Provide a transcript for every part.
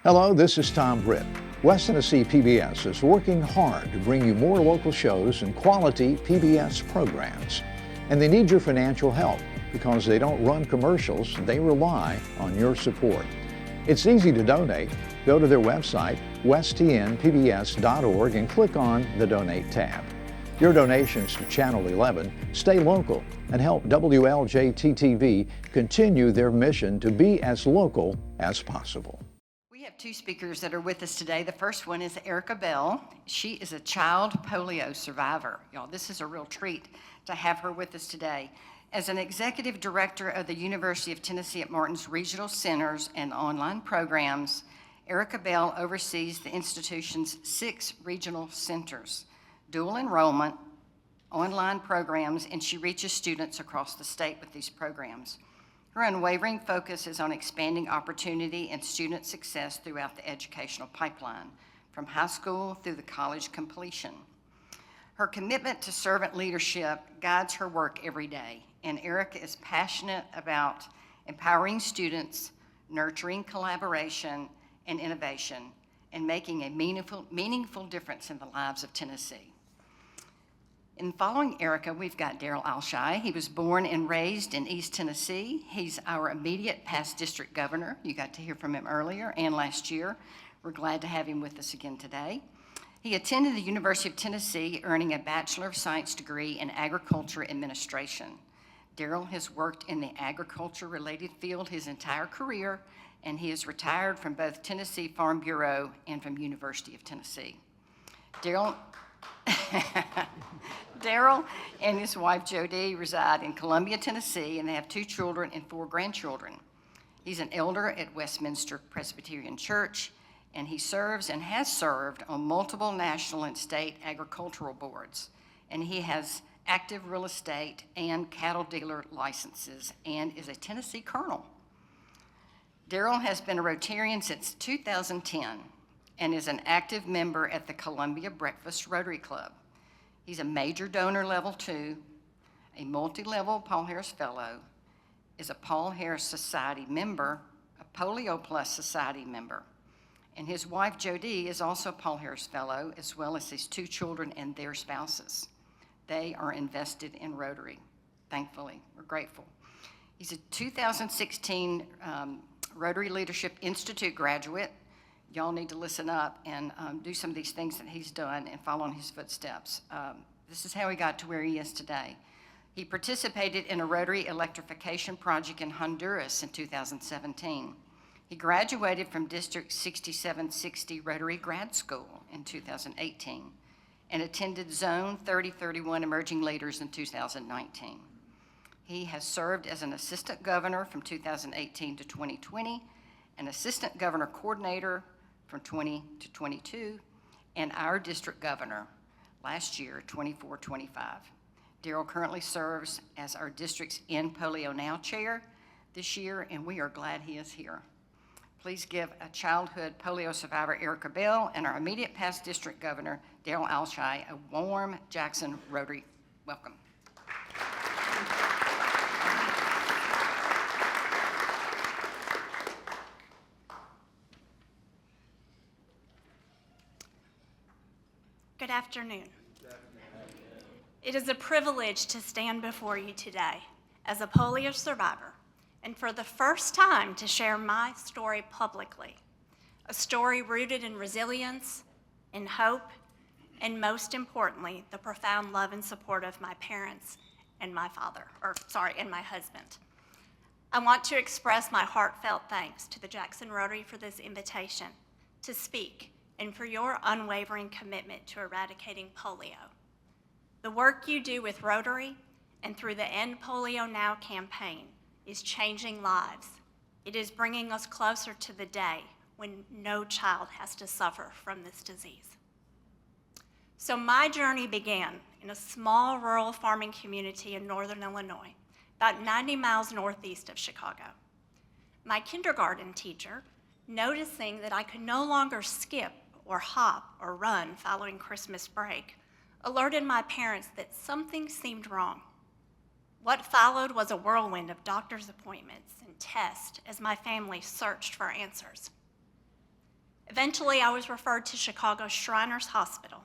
Hello, this is Tom Britt. West Tennessee PBS is working hard to bring you more local shows and quality PBS programs. And they need your financial help because they don't run commercials, they rely on your support. It's easy to donate. Go to their website, westtnpbs.org, and click on the Donate tab. Your donations to Channel 11 stay local and help WLJT-TV continue their mission to be as local as possible. We have two speakers that are with us today. The first one is Erica Bell. She is a child polio survivor. Y'all, this is a real treat to have her with us today. As an executive director of the University of Tennessee at Martin's Regional Centers and online programs, Erica Bell oversees the institution's 6 regional centers, dual enrollment, online programs, and she reaches students across the state with these programs. Her unwavering focus is on expanding opportunity and student success throughout the educational pipeline, from high school through the college completion. Her commitment to servant leadership guides her work every day, and Erica is passionate about empowering students, nurturing collaboration and innovation, and making a meaningful difference in the lives of Tennessee. In following Erica, we've got Daryl Alshai. He was born and raised in East Tennessee. He's our immediate past district governor. You got to hear from him earlier and last year. We're glad to have him with us again today. He attended the University of Tennessee, earning a Bachelor of Science degree in Agriculture Administration. Daryl has worked in the agriculture-related field his entire career, and he is retired from both Tennessee Farm Bureau and from University of Tennessee. Daryl and his wife Jody reside in Columbia, Tennessee, and they have 2 children and 4 grandchildren. He's an elder at Westminster Presbyterian Church, and he serves and has served on multiple national and state agricultural boards. And he has active real estate and cattle dealer licenses and is a Tennessee Colonel. Daryl has been a Rotarian since 2010 and is an active member at the Columbia Breakfast Rotary Club. He's a major donor level 2, a multi-level Paul Harris Fellow, is a Paul Harris Society member, a Polio Plus Society member, and his wife Jody is also a Paul Harris Fellow, as well as his 2 children and their spouses. They are invested in Rotary, thankfully. We're grateful. He's a 2016 Rotary Leadership Institute graduate. Y'all need to listen up and do some of these things that he's done and follow in his footsteps. This is how he got to where he is today. He participated in a Rotary electrification project in Honduras in 2017. He graduated from District 6760 Rotary Grad School in 2018 and attended Zone 3031 Emerging Leaders in 2019. He has served as an assistant governor from 2018 to 2020, an assistant governor coordinator from 20 to 22, and our district governor last year, 24-25. Daryl currently serves as our district's End Polio Now chair this year, and we are glad he is here. Please give a childhood polio survivor, Erica Bell, and our immediate past district governor, Daryl Alshai, a warm Jackson Rotary welcome. Good afternoon. It is a privilege to stand before you today as a polio survivor and for the first time to share my story publicly, a story rooted in resilience, in hope, and most importantly, the profound love and support of my parents and my and my husband. I want to express my heartfelt thanks to the Jackson Rotary for this invitation to speak and for your unwavering commitment to eradicating polio. The work you do with Rotary and through the End Polio Now campaign is changing lives. It is bringing us closer to the day when no child has to suffer from this disease. So my journey began in a small rural farming community in northern Illinois, about 90 miles northeast of Chicago. My kindergarten teacher, noticing that I could no longer skip or hop or run following Christmas break, alerted my parents that something seemed wrong. What followed was a whirlwind of doctor's appointments and tests as my family searched for answers. Eventually, I was referred to Chicago's Shriners Hospital,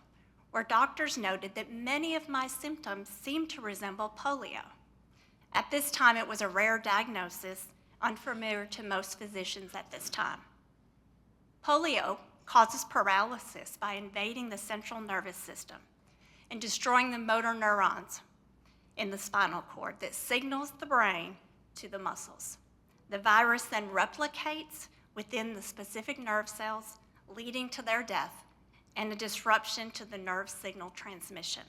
where doctors noted that many of my symptoms seemed to resemble polio. At this time, it was a rare diagnosis, unfamiliar to most physicians at this time. Polio causes paralysis by invading the central nervous system and destroying the motor neurons in the spinal cord that signals the brain to the muscles. The virus then replicates within the specific nerve cells, leading to their death and a disruption to the nerve signal transmission.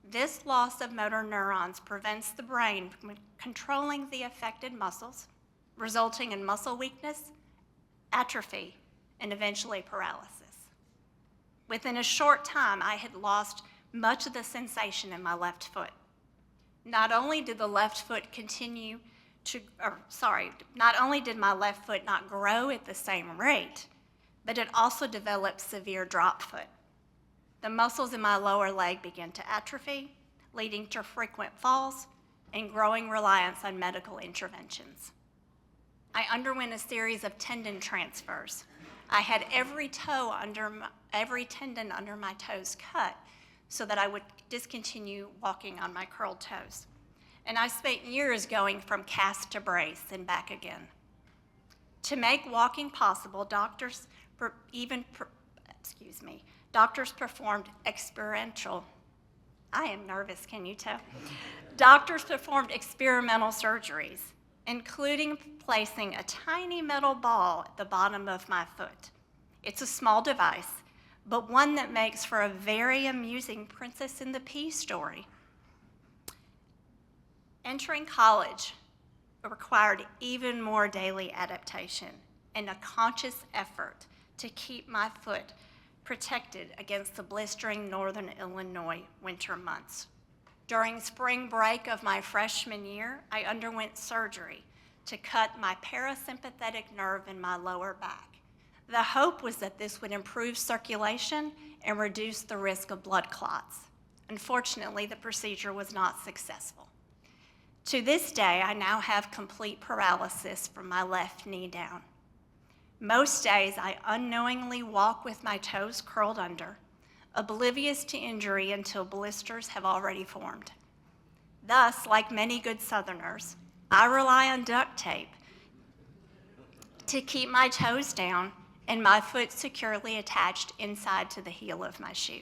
This loss of motor neurons prevents the brain from controlling the affected muscles, resulting in muscle weakness, atrophy, and eventually paralysis. Within a short time, I had lost much of the sensation in my left foot. Not only did my left foot not grow at the same rate, but it also developed severe drop foot. The muscles in my lower leg began to atrophy, leading to frequent falls and growing reliance on medical interventions. I underwent a series of tendon transfers. I had every tendon under my toes cut so that I would discontinue walking on my curled toes. And I spent years going from cast to brace and back again. To make walking possible, doctors performed experimental, I am nervous, can you tell? Doctors performed experimental surgeries, including placing a tiny metal ball at the bottom of my foot. It's a small device, but one that makes for a very amusing Princess and the Pea story. Entering college required even more daily adaptation and a conscious effort to keep my foot protected against the blistering northern Illinois winter months. During spring break of my freshman year, I underwent surgery to cut my parasympathetic nerve in my lower back. The hope was that this would improve circulation and reduce the risk of blood clots. Unfortunately, the procedure was not successful. To this day, I now have complete paralysis from my left knee down. Most days, I unknowingly walk with my toes curled under, oblivious to injury until blisters have already formed. Thus, like many good Southerners, I rely on duct tape to keep my toes down and my foot securely attached inside to the heel of my shoe.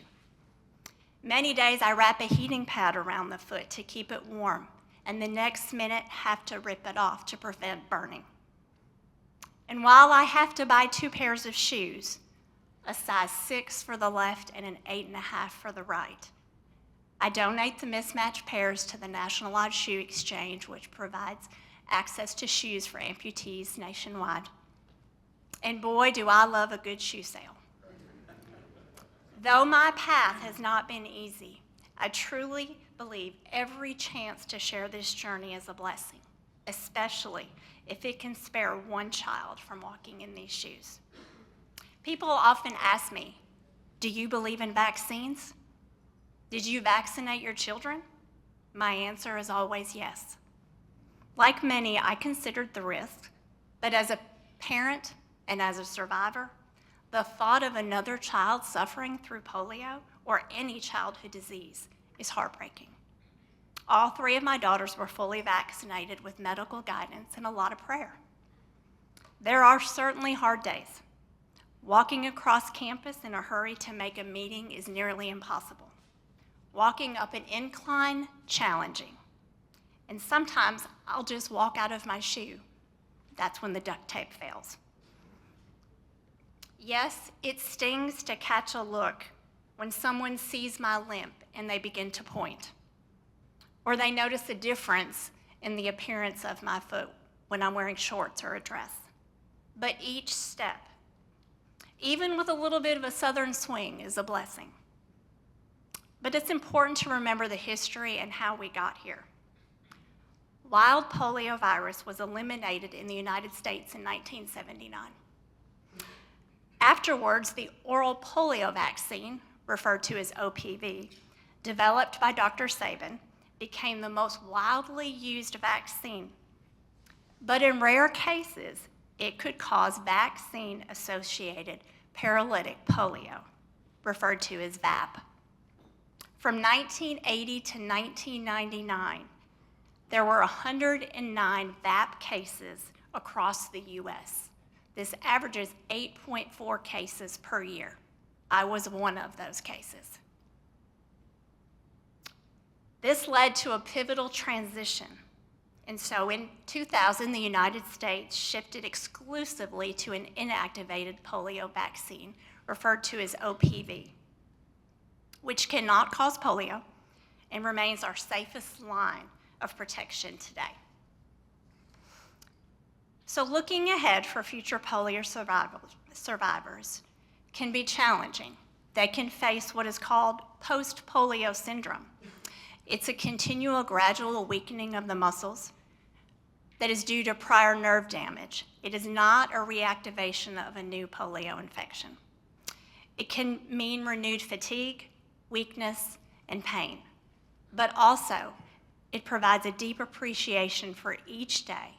Many days, I wrap a heating pad around the foot to keep it warm, and the next minute have to rip it off to prevent burning. And while I have to buy 2 pairs of shoes, a size 6 for the left and an 8.5 for the right, I donate the mismatched pairs to the National Odd Shoe Exchange, which provides access to shoes for amputees nationwide. And boy, do I love a good shoe sale. Though my path has not been easy, I truly believe every chance to share this journey is a blessing, especially if it can spare one child from walking in these shoes. People often ask me, do you believe in vaccines? Did you vaccinate your children? My answer is always yes. Like many, I considered the risk, but as a parent and as a survivor, the thought of another child suffering through polio or any childhood disease is heartbreaking. All 3 of my daughters were fully vaccinated with medical guidance and a lot of prayer. There are certainly hard days. Walking across campus in a hurry to make a meeting is nearly impossible. Walking up an incline, challenging. And sometimes I'll just walk out of my shoe. That's when the duct tape fails. Yes, it stings to catch a look when someone sees my limp and they begin to point. Or they notice a difference in the appearance of my foot when I'm wearing shorts or a dress. But each step, even with a little bit of a southern swing, is a blessing. But it's important to remember the history and how we got here. Wild polio virus was eliminated in the United States in 1979. Afterwards, the oral polio vaccine, referred to as OPV, developed by Dr. Sabin, became the most widely used vaccine. But in rare cases, it could cause vaccine-associated paralytic polio, referred to as VAP. From 1980 to 1999, there were 109 VAP cases across the U.S. This averages 8.4 cases per year. I was one of those cases. This led to a pivotal transition. And so in 2000, the United States shifted exclusively to an inactivated polio vaccine, referred to as OPV, which cannot cause polio and remains our safest line of protection today. So looking ahead for future polio survivors can be challenging. They can face what is called post-polio syndrome. It's a continual gradual weakening of the muscles that is due to prior nerve damage. It is not a reactivation of a new polio infection. It can mean renewed fatigue, weakness, and pain, but also it provides a deep appreciation for each day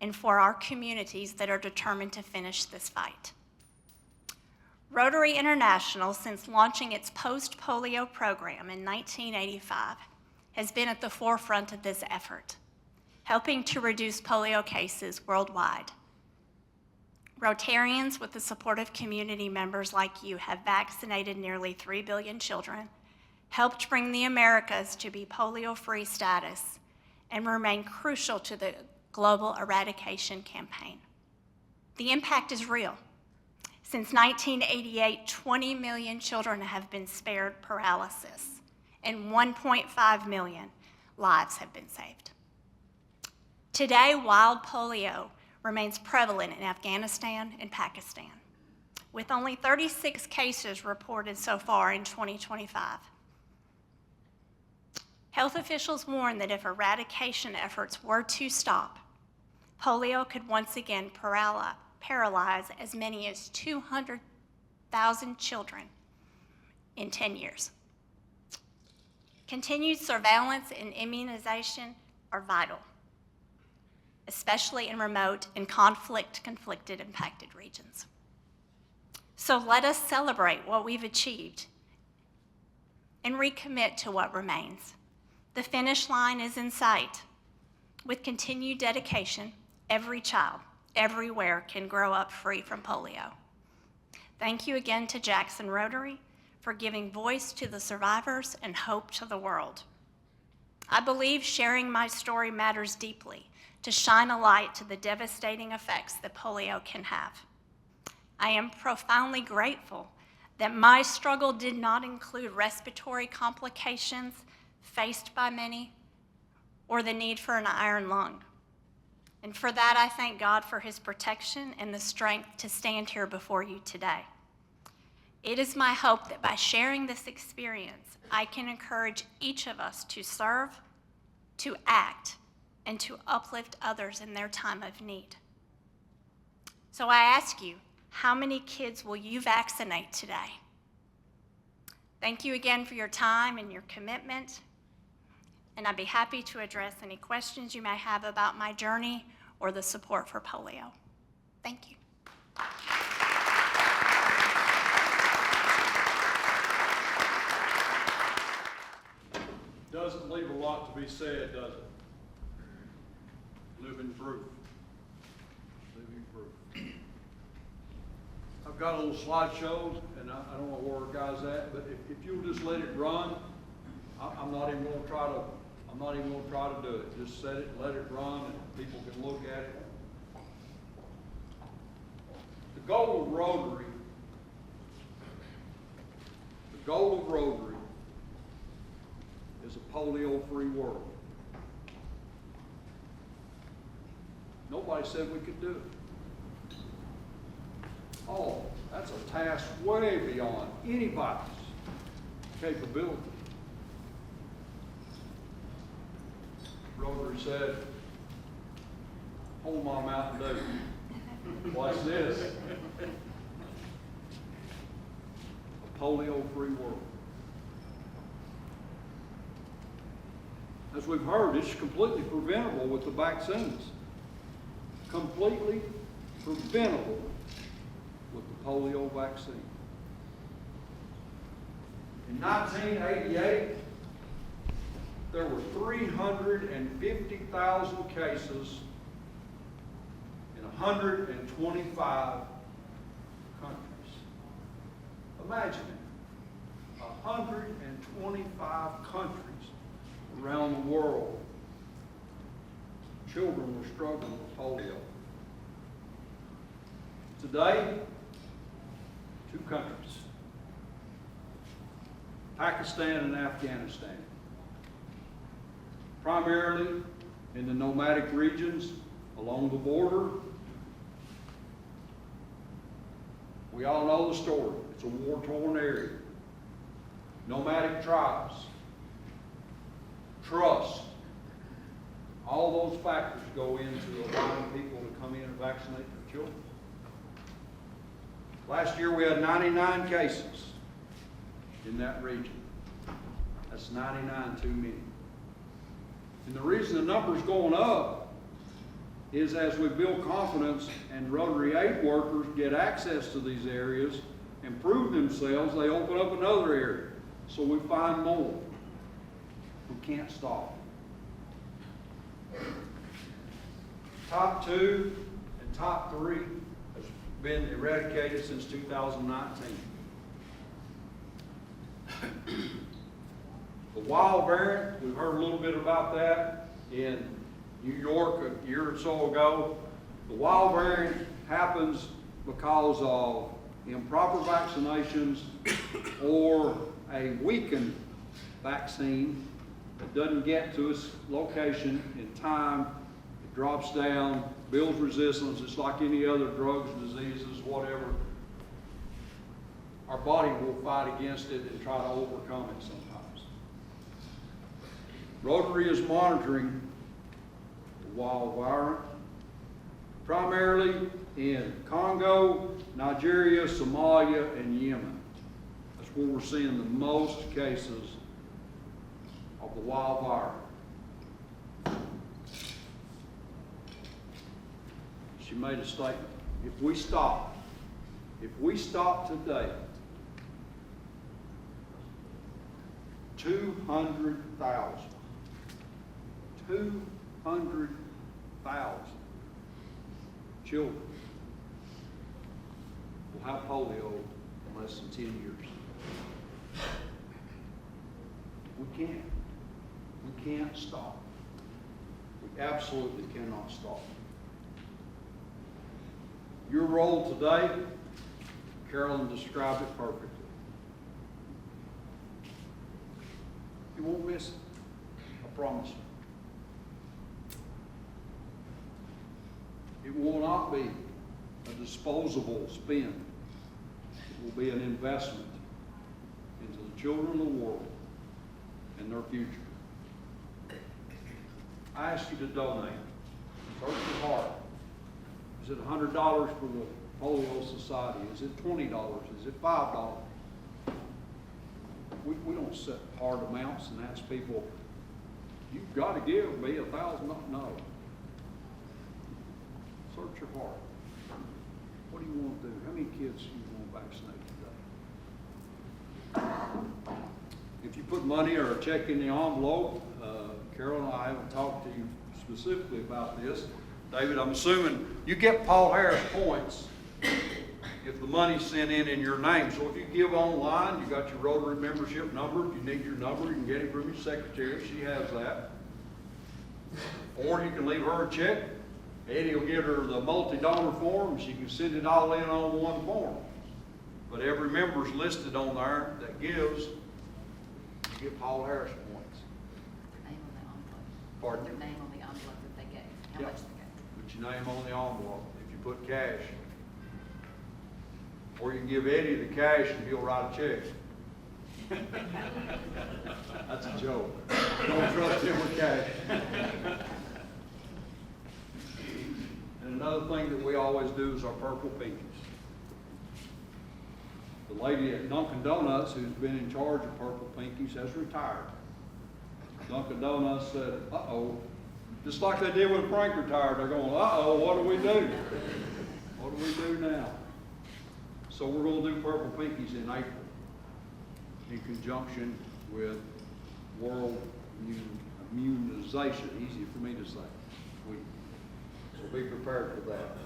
and for our communities that are determined to finish this fight. Rotary International, since launching its post-polio program in 1985, has been at the forefront of this effort, helping to reduce polio cases worldwide. Rotarians, with the support of community members like you, have vaccinated nearly 3 billion children, helped bring the Americas to be polio-free status, and remain crucial to the global eradication campaign. The impact is real. Since 1988, 20 million children have been spared paralysis, and 1.5 million lives have been saved. Today, wild polio remains prevalent in Afghanistan and Pakistan, with only 36 cases reported so far in 2025. Health officials warn that if eradication efforts were to stop, polio could once again paralyze as many as 200,000 children in 10 years. Continued surveillance and immunization are vital, especially in remote and conflicted impacted regions. So let us celebrate what we've achieved and recommit to what remains. The finish line is in sight. With continued dedication, every child, everywhere can grow up free from polio. Thank you again to Jackson Rotary for giving voice to the survivors and hope to the world. I believe sharing my story matters deeply to shine a light to the devastating effects that polio can have. I am profoundly grateful that my struggle did not include respiratory complications faced by many or the need for an iron lung. And for that, I thank God for his protection and the strength to stand here before you today. It is my hope that by sharing this experience, I can encourage each of us to serve, to act, and to uplift others in their time of need. So I ask you, how many kids will you vaccinate today? Thank you again for your time and your commitment, and I'd be happy to address any questions you may have about my journey or the support for polio. Thank you. Doesn't leave a lot to be said, does it? Living proof. Living proof. I've got a little slideshow, and I don't know where our guy's at, but if you'll just let it run, I'm not even going to try to do it. Just set it and let it run, and people can look at it. The goal of Rotary is a polio-free world. Nobody said we could do it. Oh, that's a task way beyond anybody's capability. Rotary said, hold my Mountain Dew. Watch this. A polio-free world. As we've heard, it's completely preventable with the vaccines. Completely preventable with the polio vaccine. In 1988, there were 350,000 cases in 125 countries. Imagine it. 125 countries around the world. Children were struggling with polio. Today, 2 countries, Pakistan and Afghanistan, primarily in the nomadic regions along the border. We all know the story. It's a war-torn area. Nomadic tribes, trust, all those factors go into allowing people to come in and vaccinate their children. Last year we had 99 cases in that region. That's 99 too many. And the reason the number's going up is as we build confidence and Rotary aid workers get access to these areas and prove themselves, they open up another area. So we find more. We can't stop. Top 2 and top 3 has been eradicated since 2019. The wild variant, we've heard a little bit about that in New York a year or so ago. The wild variant happens because of improper vaccinations or a weakened vaccine that doesn't get to its location in time. It drops down, builds resistance. It's like any other drugs, diseases, whatever. Our body will fight against it and try to overcome it sometimes. Rotary is monitoring the wild variant, primarily in Congo, Nigeria, Somalia, and Yemen. That's where we're seeing the most cases of the wild virus. She made a statement. If we stop today, 200,000 children will have polio in less than 10 years. We can't stop. We absolutely cannot stop. Your role today, Carolyn described it perfectly. You won't miss it. I promise you. It will not be a disposable spend. It will be an investment into the children of the world and their future. I ask you to donate. Search your heart. Is it $100 for the Polio Society? Is it $20? Is it $5? We don't set hard amounts and ask people, you've got to give me $1,000. No. Search your heart. What do you want to do? How many kids do you want to vaccinate today? If you put money or a check in the envelope, Carol and I haven't talked to you specifically about this. David, I'm assuming you get Paul Harris points if the money's sent in your name. So if you give online, you got your Rotary membership number. If you need your number, you can get it from your secretary. She has that. Or you can leave her a check. Eddie will give her the multi-donor form. She can send it all in on one form. But every member's listed on there that gives. You get Paul Harris points. Name on the envelope. Pardon? Their name on the envelope that they gave. How Yep. much they gave. Put your name on the envelope. If you put cash. Or you can give Eddie the cash and he'll write a check. That's a joke. Don't trust him with cash. And another thing that we always do is our purple pinkies. The lady at Dunkin' Donuts who's been in charge of purple pinkies has retired. Dunkin' Donuts said, uh-oh. Just like they did when Frank retired, they're going, uh-oh, what do we do? What do we do now? So we're gonna do Purple Pinkies in April in conjunction with World Immunization, easy for me to say. So be prepared for that.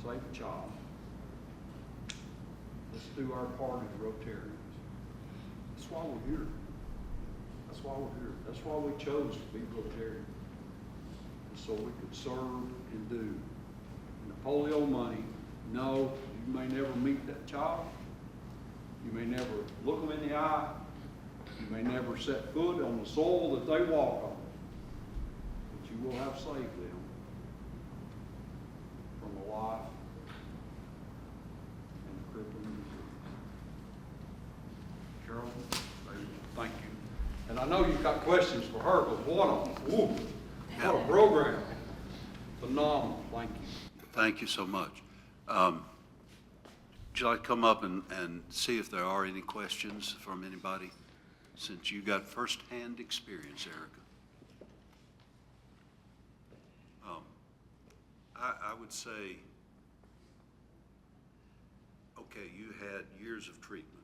Save a child. Let's do our part as Rotarians. That's why we're here. That's why we're here. That's why we chose to be Rotarians. So we could serve and do. And the polio money, no, you may never meet that child. You may never look them in the eye. You may never set foot on the soil that they walk on. But you will have saved them from a life and a crippling disease. Carol, thank you. And I know you've got questions for her, but what a program. Phenomenal. Thank you. Thank you so much. Would you like to come up and see if there are any questions from anybody, since you got firsthand experience, Erica? I would say, okay, you had years of treatment,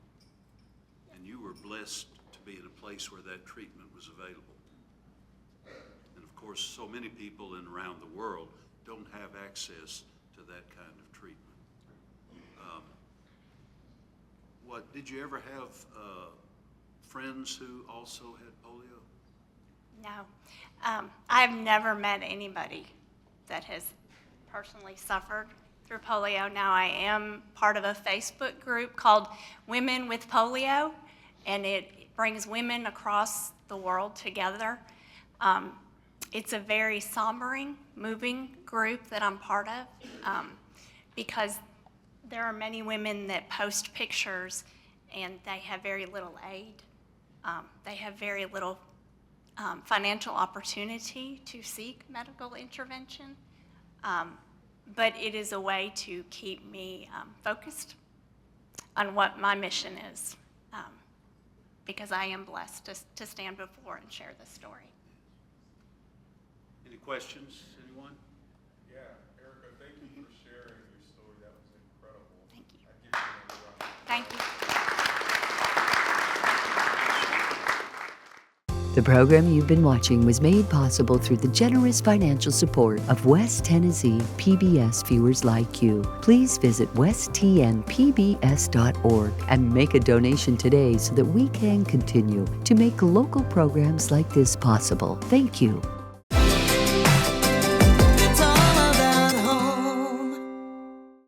and you were blessed to be in a place where that treatment was available. And of course, so many people in around the world don't have access to that kind of treatment. Did you ever have friends who also had polio? No. I've never met anybody that has personally suffered through polio. Now, I am part of a Facebook group called Women with Polio, and it brings women across the world together. It's a very sombering, moving group that I'm part of, because there are many women that post pictures and they have very little aid. They have very little financial opportunity to seek medical intervention. But it is a way to keep me focused on what my mission is, because I am blessed to stand before and share this story. Any questions, anyone? Yeah, Erica, thank you for sharing your story. That was incredible. Thank you. I'd give you another round. Thank you. The program you've been watching was made possible through the generous financial support of West Tennessee PBS viewers like you. Please visit westtnpbs.org and make a donation today so that we can continue to make local programs like this possible. Thank you.